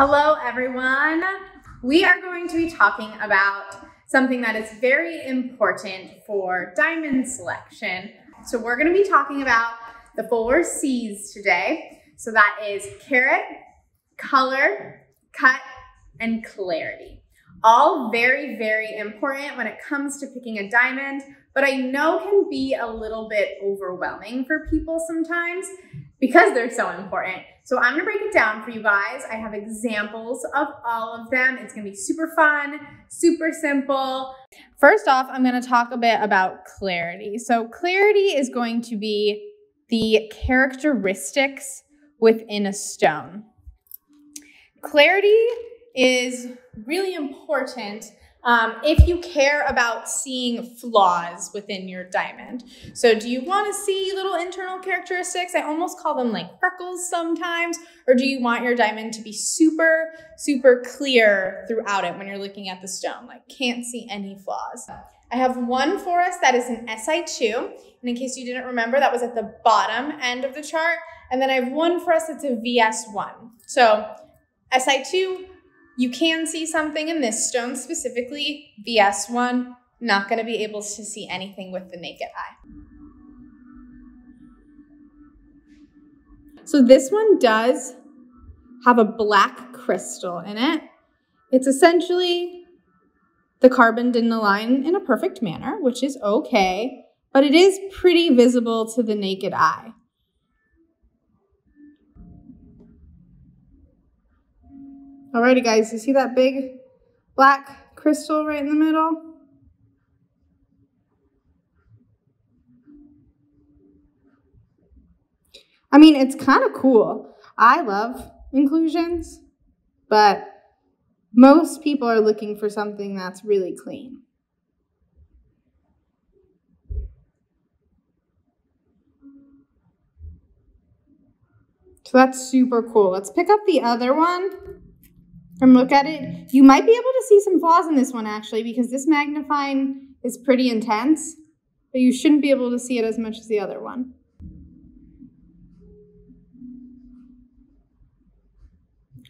Hello everyone. We are going to be talking about something that is very important for diamond selection. So we're going to be talking about the 4 C's today. So that is carat, color, cut, and clarity. All very, very important when it comes to picking a diamond, but I know can be a little bit overwhelming for people sometimes because they're so important. So I'm gonna break it down for you guys. I have examples of all of them. It's gonna be super fun, super simple. First off, I'm gonna talk a bit about clarity. So clarity is going to be the characteristics within a stone. Clarity is really important if you care about seeing flaws within your diamond. So do you want to see little internal characteristics? I almost call them like freckles sometimes. Or do you want your diamond to be super, super clear throughout it when you're looking at the stone? Like can't see any flaws. I have one for us that is an SI2. And in case you didn't remember, that was at the bottom end of the chart. And then I have one for us that's a VS1. So SI2, you can see something in this stone specifically. VS1, not going to be able to see anything with the naked eye. So this one does have a black crystal in it. It's essentially the carbon didn't align in a perfect manner, which is okay, but it is pretty visible to the naked eye. Alrighty guys, you see that big black crystal right in the middle? I mean, it's kind of cool. I love inclusions, but most people are looking for something that's really clean. So that's super cool. Let's pick up the other one and look at it. You might be able to see some flaws in this one actually because this magnifying is pretty intense, but you shouldn't be able to see it as much as the other one.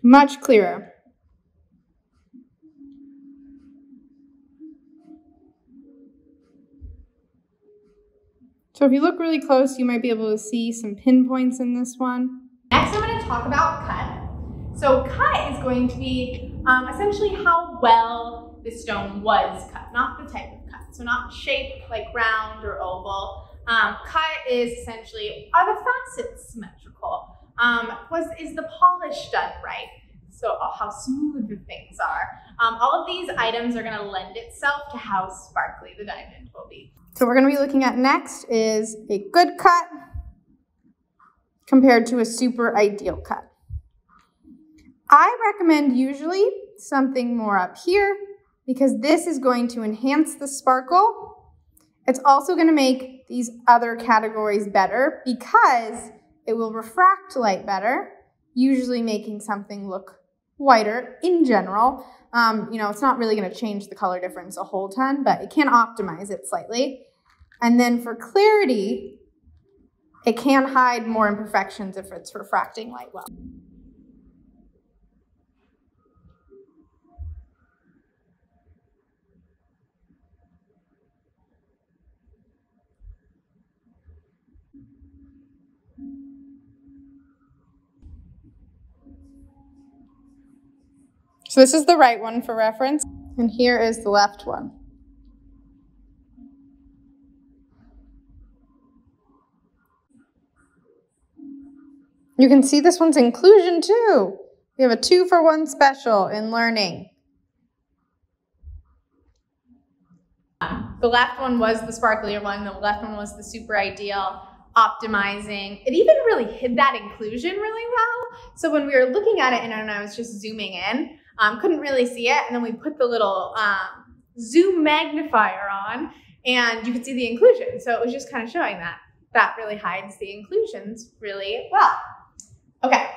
Much clearer. So if you look really close, you might be able to see some pinpoints in this one. Next, I'm going to talk about cut. So cut is going to be essentially how well the stone was cut, not the type of cut. So not shape like round or oval. Cut is essentially, are the facets symmetrical? Is the polish done right? So how smooth the things are. All of these items are going to lend itself to how sparkly the diamond will be. So what we're going to be looking at next is a good cut compared to a super ideal cut. I recommend usually something more up here because this is going to enhance the sparkle. It's also going to make these other categories better because it will refract light better, usually making something look whiter in general. You know, it's not really going to change the color difference a whole ton, but it can optimize it slightly. And then for clarity, it can hide more imperfections if it's refracting light well. So this is the right one for reference, and here is the left one. You can see this one's inclusion too. We have a 2-for-1 special in learning. The left one was the sparklier one, the left one was the super ideal, optimizing. It even really hid that inclusion really well. So when we were looking at it and I was just zooming in, couldn't really see it. And then we put the little zoom magnifier on and you could see the inclusion. So it was just kind of showing that. That really hides the inclusions really well. Okay,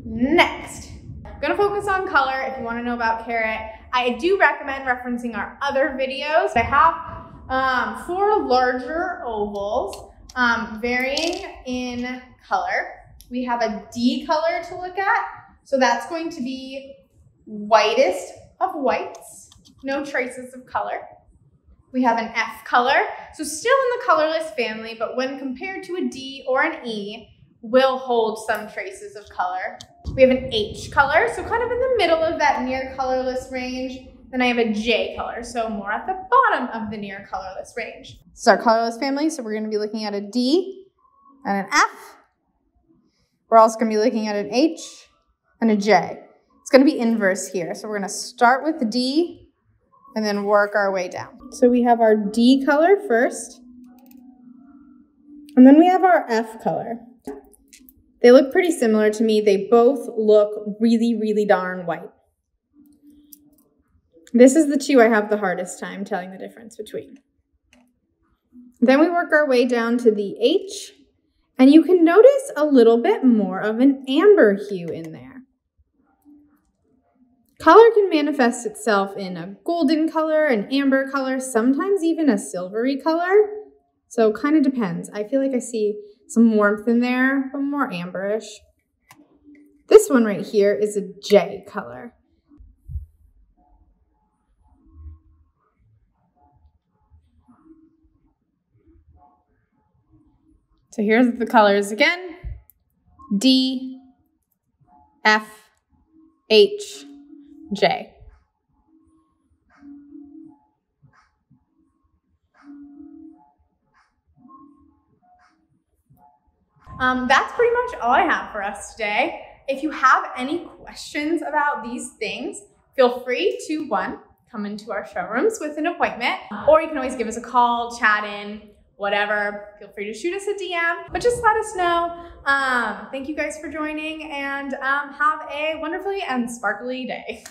next. I'm gonna focus on color if you wanna know about carat. I do recommend referencing our other videos. I have 4 larger ovals varying in color. We have a D color to look at, So that's going to be whitest of whites, no traces of color. We have an F color, so still in the colorless family, but when compared to a D or an E, will hold some traces of color. We have an H color, so kind of in the middle of that near colorless range. Then I have a J color, so more at the bottom of the near colorless range. This is our colorless family, so we're going to be looking at a D and an F. We're also going to be looking at an H and a J. It's going to be inverse here, so we're going to start with the D and then work our way down. So we have our D color first, and then we have our F color. They look pretty similar to me. They both look really, really darn white. This is the two I have the hardest time telling the difference between. Then we work our way down to the H, and you can notice a little bit more of an amber hue in there. Color can manifest itself in a golden color, an amber color, sometimes even a silvery color. So it kind of depends. I feel like I see some warmth in there, but more amberish. This one right here is a J color. So here's the colors again: D, F, H, J. That's pretty much all I have for us today. If you have any questions about these things, feel free to, one, come into our showrooms with an appointment, or you can always give us a call, chat in, whatever. Feel free to shoot us a DM, but just let us know. Thank you guys for joining, and have a wonderfully and sparkly day.